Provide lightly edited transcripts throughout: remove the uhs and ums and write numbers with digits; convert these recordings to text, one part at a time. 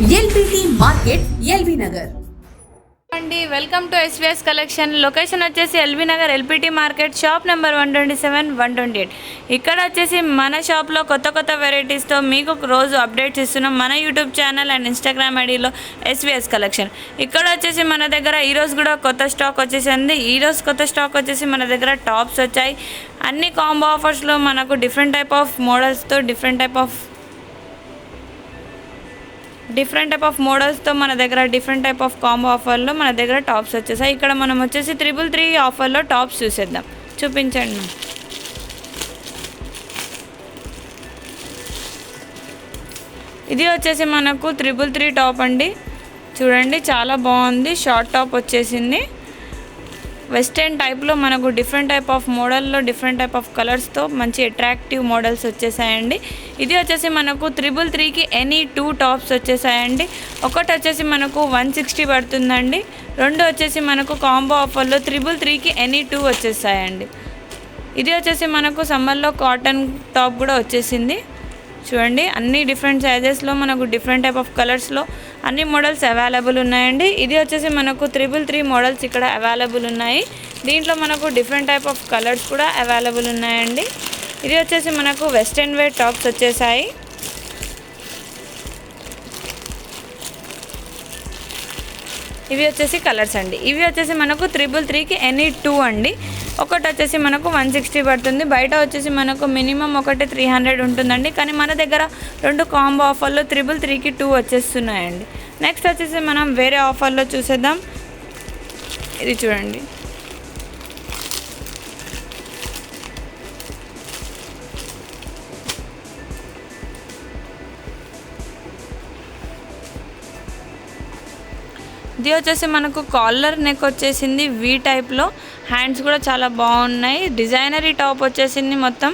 LBT market LB Nagar అండి welcome to SVS collection. Location వచ్చేసి LB Nagar LPT market, shop number 127, 128. ఇక్కడ వచ్చేసి మన షాప్లో కొత్త వెరైటీస్తో మీకు రోజు అప్డేట్స్ ఇస్తున్నాం మన యూట్యూబ్ ఛానల్ అండ్ ఇన్స్టాగ్రామ్ ఐడిలో ఎస్విఎస్ కలెక్షన్. ఇక్కడ వచ్చేసి మన దగ్గర ఈరోజు కూడా కొత్త స్టాక్ వచ్చేసింది. ఈరోజు కొత్త స్టాక్ వచ్చేసి మన దగ్గర టాప్స్ వచ్చాయి. అన్ని కాంబో ఆఫర్స్లో మనకు డిఫరెంట్ టైప్ ఆఫ్ మోడల్స్తో డిఫరెంట్ టైప్ ఆఫ్ మోడల్స్తో మన దగ్గర డిఫరెంట్ టైప్ ఆఫ్ కాంబో ఆఫర్లో మన దగ్గర టాప్స్ వచ్చేసాయి. ఇక్కడ మనం వచ్చేసి 333 ఆఫర్లో టాప్స్ చూసేద్దాం. చూపించండి. ఇది వచ్చేసి మనకు 333 టాప్ అండి. చూడండి చాలా బాగుంది. షార్ట్ టాప్ వచ్చేసింది. వెస్టర్న్ టైప్లో మనకు డిఫరెంట్ టైప్ ఆఫ్ మోడల్లో డిఫరెంట్ టైప్ ఆఫ్ కలర్స్తో మంచి అట్రాక్టివ్ మోడల్స్ వచ్చేసాయండి. ఇది వచ్చేసి మనకు 333కి ఎనీ 2 టాప్స్ వచ్చేసాయండి. ఒకటి వచ్చేసి మనకు 160 పడుతుందండి. రెండు వచ్చేసి మనకు కాంబో ఆఫర్లో 333కి ఎనీ 2 వచ్చేసాయండి. ఇది వచ్చేసి మనకు సమ్మర్లో కాటన్ టాప్ కూడా వచ్చేసింది. చూడండి అన్ని డిఫరెంట్ సైజెస్లో మనకు డిఫరెంట్ టైప్ ఆఫ్ కలర్స్లో అన్ని మోడల్స్ అవైలబుల్ ఉన్నాయండి. ఇది వచ్చేసి మనకు 333 మోడల్స్ ఇక్కడ అవైలబుల్ ఉన్నాయి. దీంట్లో మనకు డిఫరెంట్ టైప్ ఆఫ్ కలర్స్ కూడా అవైలబుల్ ఉన్నాయండి. ఇది వచ్చేసి మనకు వెస్టర్న్ వేర్ టాప్స్ వచ్చేసాయి. ఇవి వచ్చేసి కలర్స్ అండి. ఇవి వచ్చేసి మనకు 333కి ఎనీ 2 అండి. ఒకటి వచ్చేసి మనకు 160 పడుతుంది. బయట వచ్చేసి మనకు మినిమం ఒకటి 300 ఉంటుందండి. కానీ మన దగ్గర రెండు కాంబో ఆఫర్లో 333కి 2 వచ్చేస్తున్నాయండి. నెక్స్ట్ వచ్చేసి మనం వేరే ఆఫర్లో చూసేద్దాం. ఇది చూడండి. ఇది వచ్చేసి మనకు కాలర్ నెక్ వచ్చేసింది. వీ టైప్లో హ్యాండ్స్ కూడా చాలా బాగున్నాయి. డిజైనరీ టాప్ వచ్చేసింది. మొత్తం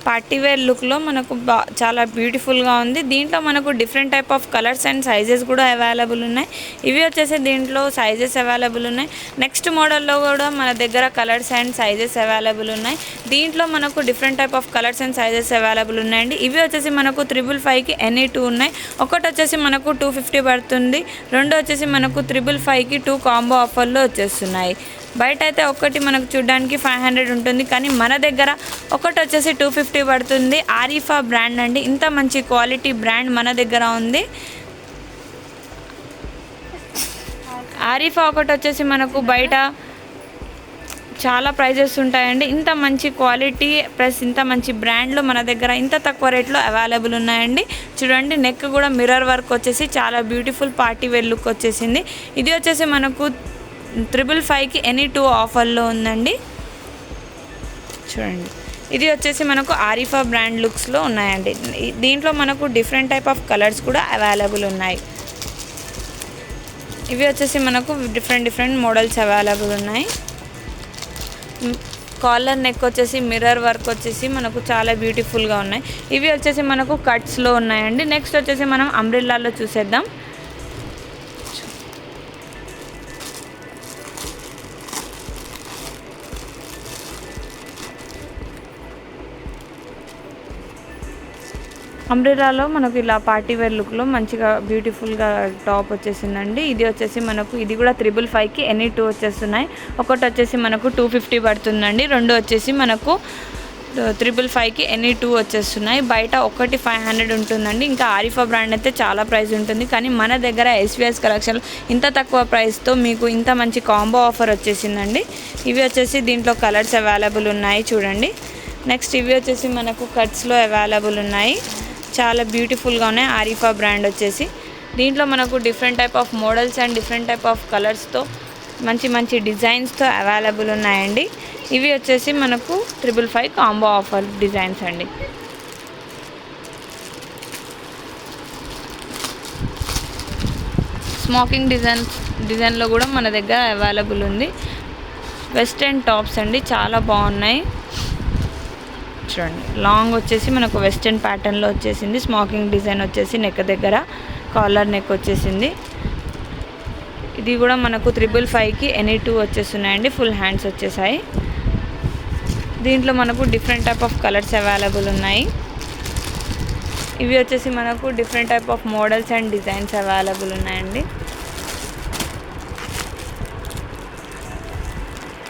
పార్టీవేర్ లుక్లో మనకు చాలా బ్యూటిఫుల్గా ఉంది. దీంట్లో మనకు different type of colours and sizes కూడా అవైలబుల్ ఉన్నాయి. ఇవి వచ్చేసి దీంట్లో సైజెస్ అవైలబుల్ ఉన్నాయి. నెక్స్ట్ మోడల్లో కూడా మన దగ్గర కలర్స్ అండ్ సైజెస్ అవైలబుల్ ఉన్నాయి. దీంట్లో మనకు different type of colours and sizes available ఉన్నాయండి. ఇవి వచ్చేసి మనకు 555కి ఎనీ 2 ఉన్నాయి. ఒకటి వచ్చేసి మనకు 250 పడుతుంది. రెండు వచ్చేసి మనకు 555కి 2 కాంబో ఆఫర్లో వచ్చేస్తున్నాయి. బయట అయితే ఒకటి మనకు చూడడానికి 500 ఉంటుంది. కానీ మన దగ్గర ఒకటి వచ్చేసి 250 పడుతుంది. ఆరిఫా బ్రాండ్ అండి. ఇంత మంచి క్వాలిటీ బ్రాండ్ మన దగ్గర ఉంది. ఆరిఫా ఒకటి వచ్చేసి మనకు బయట చాలా ప్రైజెస్ ఉంటాయండి. ఇంత మంచి క్వాలిటీ ప్లస్ ఇంత మంచి బ్రాండ్లో మన దగ్గర ఇంత తక్కువ రేట్లో అవైలబుల్ ఉన్నాయండి. చూడండి నెక్ కూడా మిర్రర్ వర్క్ వచ్చేసి చాలా బ్యూటిఫుల్ పార్టీ వేర్ లుక్ వచ్చేసింది. ఇది వచ్చేసి మనకు 555కి ఎనీ 2 ఆఫర్లో ఉందండి. చూడండి ఇది వచ్చేసి మనకు ఆరిఫా బ్రాండ్ లుక్స్లో ఉన్నాయండి. దీంట్లో మనకు డిఫరెంట్ టైప్ ఆఫ్ కలర్స్ కూడా అవైలబుల్ ఉన్నాయి. ఇవి వచ్చేసి మనకు డిఫరెంట్ మోడల్స్ అవైలబుల్ ఉన్నాయి. కాలర్ నెక్ వచ్చేసి మిర్రర్ వర్క్ వచ్చేసి మనకు చాలా బ్యూటిఫుల్గా ఉన్నాయి. ఇవి వచ్చేసి మనకు కట్స్లో ఉన్నాయండి. నెక్స్ట్ వచ్చేసి మనం అంబ్రెల్లాలో చూసేద్దాం. అంబ్రెల్లాలో మనకు ఇలా పార్టీ వేర్ లుక్లో మంచిగా బ్యూటిఫుల్గా టాప్ వచ్చేసిందండి. ఇది వచ్చేసి మనకు ఇది కూడా 555కి ఎనీ 2 వచ్చేస్తున్నాయి. ఒకటి వచ్చేసి మనకు 250 పడుతుందండి. రెండు వచ్చేసి మనకు 555కి ఎనీ 2 వచ్చేస్తున్నాయి. బయట ఒకటి 500 ఉంటుందండి. ఇంకా ఆరిఫా బ్రాండ్ అయితే చాలా ప్రైస్ ఉంటుంది. కానీ మన దగ్గర ఎస్విఎస్ కలెక్షన్లో ఇంత తక్కువ ప్రైస్తో మీకు ఇంత మంచి కాంబో ఆఫర్ వచ్చేసిందండి. ఇవి వచ్చేసి దీంట్లో కలర్స్ అవైలబుల్ ఉన్నాయి. చూడండి నెక్స్ట్ ఇవి వచ్చేసి మనకు కట్స్లో అవైలబుల్ ఉన్నాయి. చాలా బ్యూటిఫుల్గా ఉన్నాయి. ఆరిఫా బ్రాండ్ వచ్చేసి దీంట్లో మనకు different type of models and different type of కలర్స్తో మంచి డిజైన్స్తో అవైలబుల్ ఉన్నాయండి. ఇవి వచ్చేసి మనకు 555 కాంబో ఆఫర్ డిజైన్స్ అండి. స్మోకింగ్ డిజైన్లో కూడా మన దగ్గర అవైలబుల్ ఉంది. వెస్టర్న్ టాప్స్ అండి చాలా బాగున్నాయి. చూడండి లాంగ్ వచ్చేసి మనకు వెస్టర్న్ ప్యాటర్న్లో వచ్చేసింది. స్మోకింగ్ డిజైన్ వచ్చేసి నెక్ దగ్గర కాలర్ నెక్ వచ్చేసింది. ఇది కూడా మనకు 555కి ఎనీ 2 వచ్చేస్తున్నాయండి. ఫుల్ హ్యాండ్స్ వచ్చేసాయి. దీంట్లో మనకు different type of colours available ఉన్నాయి. ఇవి వచ్చేసి మనకు different type of models and designs available ఉన్నాయండి.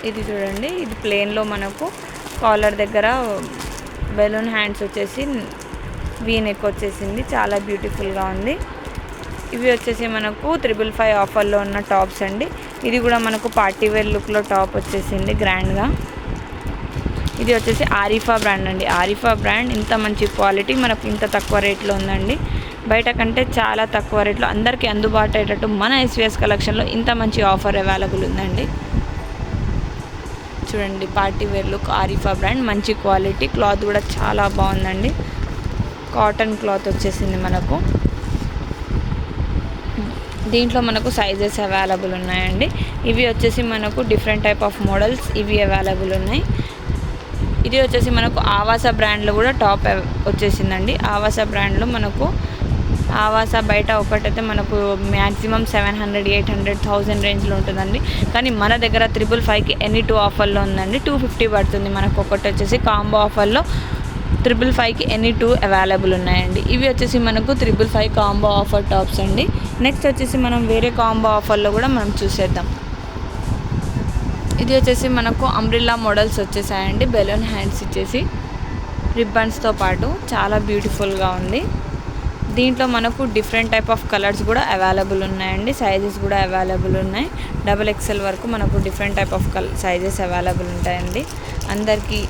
ఇది చూడండి, ఇది ప్లెయిన్లో మనకు కాలర్ దగ్గర బెలూన్ హ్యాండ్స్ వచ్చేసి వీ నెక్ వచ్చేసింది, చాలా బ్యూటిఫుల్గా ఉంది. ఇవి వచ్చేసి మనకు 555 ఆఫర్లో ఉన్న టాప్స్ అండి. ఇది కూడా మనకు పార్టీ వేర్ లుక్లో టాప్ వచ్చేసింది గ్రాండ్గా. ఇది వచ్చేసి ఆరిఫా బ్రాండ్ అండి. ఆరిఫా బ్రాండ్ ఇంత మంచి క్వాలిటీ మనకు ఇంత తక్కువ రేట్లో ఉందండి. బయట కంటే చాలా తక్కువ రేట్లో అందరికీ అందుబాటు అయ్యేటట్టు మన ఎస్విఎస్ కలెక్షన్లో ఇంత మంచి ఆఫర్ అవైలబుల్ ఉందండి. చూడండి, party wear look Arifa brand, మంచి క్వాలిటీ, క్లాత్ కూడా చాలా బాగుందండి. కాటన్ క్లాత్ వచ్చేసింది మనకు. దీంట్లో మనకు సైజెస్ అవైలబుల్ ఉన్నాయండి. ఇవి వచ్చేసి మనకు డిఫరెంట్ టైప్ ఆఫ్ మోడల్స్ ఇవి అవైలబుల్ ఉన్నాయి. ఇది వచ్చేసి మనకు ఆవాస బ్రాండ్లో కూడా టాప్ వచ్చేసిందండి. ఆవాస బ్రాండ్లో మనకు ఆవాస బయట ఒకటైతే మనకు మ్యాక్సిమం 700, 800, 1000 రేంజ్లో ఉంటుందండి. కానీ మన దగ్గర 555కి ఎనీ 2 ఆఫర్లో ఉందండి. 250 పడుతుంది మనకు. ఒకటి వచ్చేసి కాంబో ఆఫర్లో 555కి ఎనీ 2 అవైలబుల్ ఉన్నాయండి. ఇవి వచ్చేసి మనకు 555 కాంబో ఆఫర్ టాప్స్ అండి. నెక్స్ట్ వచ్చేసి మనం వేరే కాంబో ఆఫర్లో కూడా మనం చూసేద్దాం. ఇది వచ్చేసి మనకు అంబ్రిల్లా మోడల్స్ వచ్చేసాయండి. బెలూన్ హ్యాండ్స్ ఇచ్చేసి రిబ్బన్స్తో పాటు చాలా బ్యూటిఫుల్గా ఉంది. దీంట్లో మనకు డిఫరెంట్ టైప్ ఆఫ్ కలర్స్ కూడా అవైలబుల్ ఉన్నాయండి. సైజెస్ కూడా అవైలబుల్ ఉన్నాయి. XXL వరకు మనకు different type of sizes available ఉంటాయండి. అందరికీ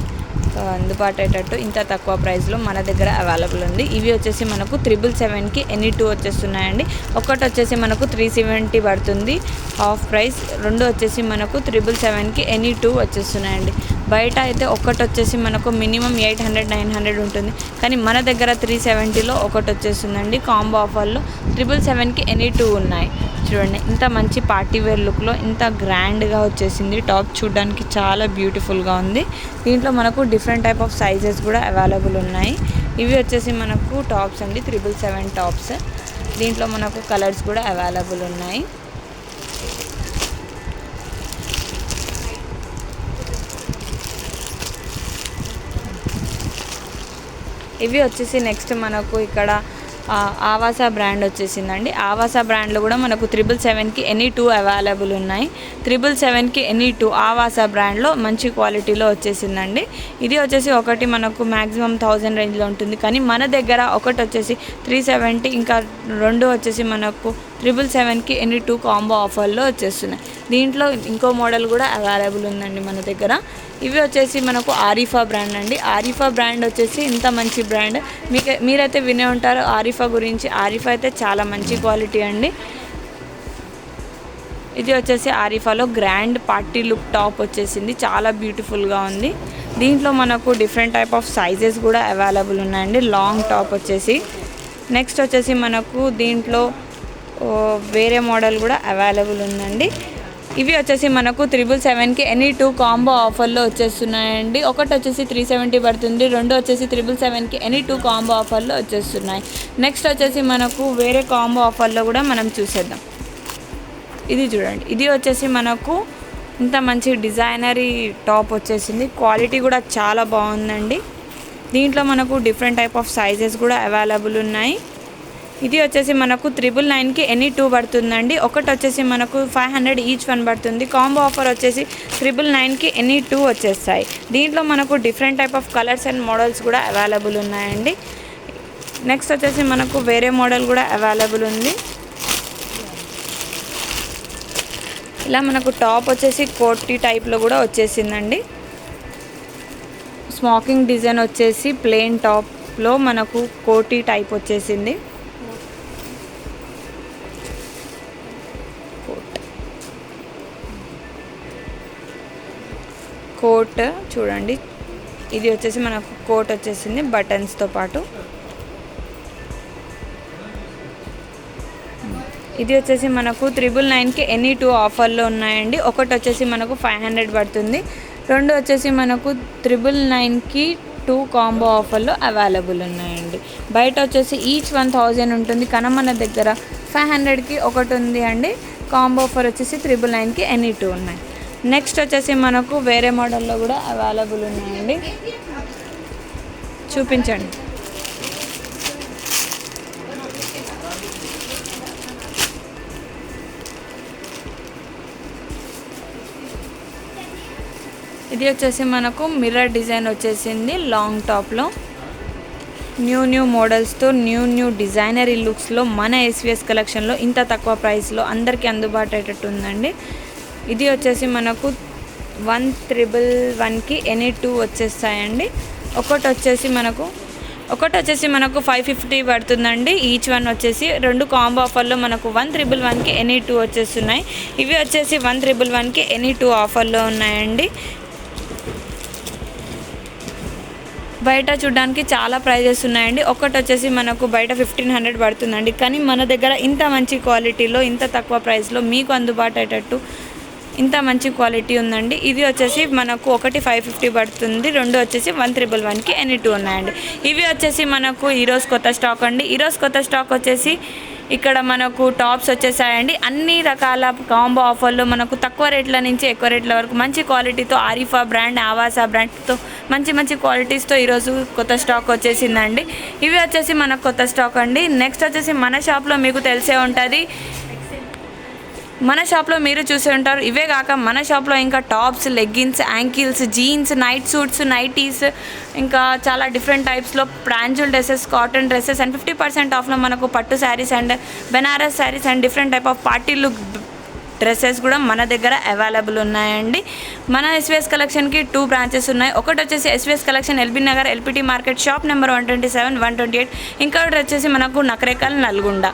అందుబాటు అయ్యేటట్టు ఇంత తక్కువ ప్రైస్లో మన దగ్గర అవైలబుల్ ఉంది. ఇవి వచ్చేసి మనకు 777కి ఎనీ 2 వచ్చేస్తున్నాయండి. ఒకటి వచ్చేసి మనకు 370 పడుతుంది హాఫ్ ప్రైస్. రెండు వచ్చేసి మనకు 777కి ఎనీ 2 వచ్చేస్తున్నాయండి. బయట అయితే ఒకటి వచ్చేసి మనకు మినిమం 800, 900 ఉంటుంది. కానీ మన దగ్గర 370లో ఒకటి వచ్చేస్తుందండి. కాంబో ఆఫర్లో 777కి ఎనీ 2 ఉన్నాయి. చూడండి, ఇంత మంచి పార్టీ వేర్ లుక్లో ఇంత గ్రాండ్గా వచ్చేసింది. టాప్ చూడడానికి చాలా బ్యూటిఫుల్గా ఉంది. దీంట్లో మనకు డిఫరెంట్ టైప్ ఆఫ్ సైజెస్ కూడా అవైలబుల్ ఉన్నాయి. ఇవి వచ్చేసి మనకు టాప్స్ అండి, 777 టాప్స్. దీంట్లో మనకు కలర్స్ కూడా అవైలబుల్ ఉన్నాయి. ఇవి వచ్చేసి నెక్స్ట్ మనకు ఇక్కడ ఆవాస బ్రాండ్ వచ్చేసిందండి. ఆవాస బ్రాండ్లో కూడా మనకు 777కి ఎనీ 2 అవైలబుల్ ఉన్నాయి. 777కి ఎనీ 2 ఆవాస బ్రాండ్లో మంచి క్వాలిటీలో వచ్చేసిందండి. ఇది వచ్చేసి ఒకటి మనకు మ్యాక్సిమం 1000 రేంజ్లో ఉంటుంది. కానీ మన దగ్గర ఒకటి వచ్చేసి 370, ఇంకా రెండు వచ్చేసి మనకు 777కి ఎనీ 2 కాంబో ఆఫర్లో వచ్చేస్తున్నాయి. దీంట్లో ఇంకో మోడల్ కూడా అవైలబుల్ ఉందండి మన దగ్గర. ఇవి వచ్చేసి మనకు ఆరిఫా బ్రాండ్ అండి. ఆరిఫా బ్రాండ్ వచ్చేసి ఇంత మంచి బ్రాండ్ మీరైతే వినే ఉంటారు ఆరిఫా గురించి. ఆరిఫా అయితే చాలా మంచి క్వాలిటీ అండి. ఇది వచ్చేసి ఆరిఫాలో గ్రాండ్ పార్టీ లుక్ టాప్ వచ్చేసింది, చాలా బ్యూటిఫుల్గా ఉంది. దీంట్లో మనకు డిఫరెంట్ టైప్ ఆఫ్ సైజెస్ కూడా అవైలబుల్ ఉన్నాయండి. లాంగ్ టాప్ వచ్చేసి. నెక్స్ట్ వచ్చేసి మనకు దీంట్లో వేరే మోడల్ కూడా అవైలబుల్ ఉందండి. ఇవి వచ్చేసి మనకు 777కి ఎనీ 2 కాంబో ఆఫర్లో వచ్చేస్తున్నాయండి. ఒకటి వచ్చేసి 370 పడుతుంది. రెండు వచ్చేసి 777కి ఎనీ 2 కాంబో ఆఫర్లో వచ్చేస్తున్నాయి. నెక్స్ట్ వచ్చేసి మనకు వేరే కాంబో ఆఫర్లో కూడా మనం చూసేద్దాం. ఇది చూడండి, ఇది వచ్చేసి మనకు ఇంత మంచి డిజైనరీ టాప్ వచ్చేసింది. క్వాలిటీ కూడా చాలా బాగుందండి. దీంట్లో మనకు డిఫరెంట్ టైప్ ఆఫ్ సైజెస్ కూడా అవైలబుల్ ఉన్నాయి. ఇది వచ్చేసి మనకు 999కి ఎనీ 2 పడుతుందండి. ఒకటి వచ్చేసి మనకు 500 ఈచ్ వన్ పడుతుంది. కాంబో ఆఫర్ వచ్చేసి 999కి ఎనీ 2 వచ్చేస్తాయి. దీంట్లో మనకు different type of colours and models కూడా అవైలబుల్ ఉన్నాయండి. నెక్స్ట్ వచ్చేసి మనకు వేరే మోడల్ కూడా అవైలబుల్ ఉంది. ఇలా మనకు టాప్ వచ్చేసి కోటీ టైప్లో కూడా వచ్చేసిందండి. స్మోకింగ్ డిజైన్ వచ్చేసి ప్లెయిన్ టాప్లో మనకు కోటీ టైప్ వచ్చేసింది. కోట్ చూడండి, ఇది వచ్చేసి మనకు కోట్ వచ్చేసింది బటన్స్తో పాటు. ఇది వచ్చేసి మనకు 999కి ఎనీ 2 ఆఫర్లో ఉన్నాయండి. ఒకటి వచ్చేసి మనకు 500 పడుతుంది. రెండు వచ్చేసి మనకు 999కి 2 కాంబో ఆఫర్లో అవైలబుల్ ఉన్నాయండి. బయట వచ్చేసి ఈచ్ 1000 ఉంటుంది. కానీ మన దగ్గర 500కి ఒకటి ఉంది అండి. కాంబో ఆఫర్ వచ్చేసి 999కి ఎనీ 2 ఉన్నాయి. నెక్స్ట్ వచ్చేసి మనకు వేరే మోడల్లో కూడా అవైలబుల్ ఉన్నాయండి. చూపించండి. ఇది వచ్చేసి మనకు మిర్రర్ డిజైన్ వచ్చేసింది లాంగ్ టాప్లో. న్యూ మోడల్స్తో న్యూ డిజైనరీ లుక్స్లో మన ఎస్విఎస్ కలెక్షన్లో ఇంత తక్కువ ప్రైస్లో అందరికీ అందుబాటు అయ్యేటట్టు ఉందండి. ఇది వచ్చేసి మనకు 1,111కి ఎనీ 2 వచ్చేస్తాయండి. ఒకటి వచ్చేసి మనకు 550 పడుతుందండి. ఈచ్ వన్ వచ్చేసి 2 కాంబో ఆఫర్లో మనకు 1,111కి ఎనీ 2 వచ్చేస్తున్నాయి. ఇవి వచ్చేసి 1,111కి ఎనీ 2 ఆఫర్లో ఉన్నాయండి. బయట చూడడానికి చాలా ప్రైజెస్ ఉన్నాయండి. ఒకటి వచ్చేసి మనకు బయట 1,500 పడుతుందండి. కానీ మన దగ్గర ఇంత మంచి క్వాలిటీలో ఇంత తక్కువ ప్రైస్లో మీకు అందుబాటు అయ్యేటట్టు ఇంత మంచి క్వాలిటీ ఉందండి. ఇది వచ్చేసి మనకు ఒకటి 550 పడుతుంది, 2 వచ్చేసి 1,111కి ఎనీ 2 ఉన్నాయండి. ఇవి వచ్చేసి మనకు ఈరోజు కొత్త స్టాక్ అండి. ఈరోజు కొత్త స్టాక్ వచ్చేసి ఇక్కడ మనకు టాప్స్ వచ్చేసాయండి. అన్ని రకాల కాంబో ఆఫర్లు మనకు తక్కువ రేట్ల నుంచి ఎక్కువ రేట్ల వరకు మంచి క్వాలిటీతో ఆరిఫా బ్రాండ్, ఆవాసా బ్రాండ్తో మంచి క్వాలిటీస్తో ఈరోజు కొత్త స్టాక్ వచ్చేసిందండి. ఇవి వచ్చేసి మనకు కొత్త స్టాక్ అండి. నెక్స్ట్ వచ్చేసి మన షాప్లో మీకు తెలిసే ఉంటుంది, మన షాప్లో మీరు చూసి ఉంటారు. ఇవే కాక మన షాప్లో ఇంకా tops, leggings, ankles, jeans, night suits, nighties, ఇంకా చాలా డిఫరెంట్ టైప్స్లో ప్రాంజుల్ డ్రెస్సెస్, కాటన్ డ్రెస్సెస్ అండ్ 50% ఆఫ్లో మనకు పట్టు saris and Banaras saris and different type of party look dresses కూడా మన దగ్గర అవైలబుల్ ఉన్నాయండి. మన ఎస్విఎస్ కలెక్షన్కి 2 బ్రాంచెస్ ఉన్నాయి. ఒకటి వచ్చేసి SVS collection LB Nagar LPT market shop number 127, 128. ఇంకొకటి వచ్చేసి మనకు నకరేకల్, నల్గొండ.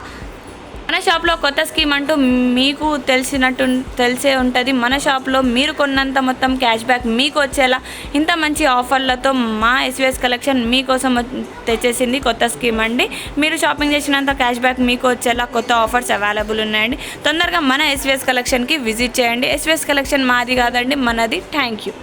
మన షాప్లో కొత్త స్కీమ్ అంటూ మీకు తెలిసే ఉంటుంది. మన షాప్లో మీరు కొన్నంత మొత్తం క్యాష్ బ్యాక్ మీకు వచ్చేలా ఇంత మంచి ఆఫర్లతో మా ఎస్విఎస్ కలెక్షన్ మీకోసం తెచ్చేసింది కొత్త స్కీమ్ అండి. మీరు షాపింగ్ చేసినంత క్యాష్ బ్యాక్ మీకు వచ్చేలా కొత్త ఆఫర్స్ అవైలబుల్ ఉన్నాయండి. తొందరగా మన ఎస్విఎస్ కలెక్షన్కి విజిట్ చేయండి. ఎస్విఎస్ కలెక్షన్ మాది కాదండి, మనది. Thank you.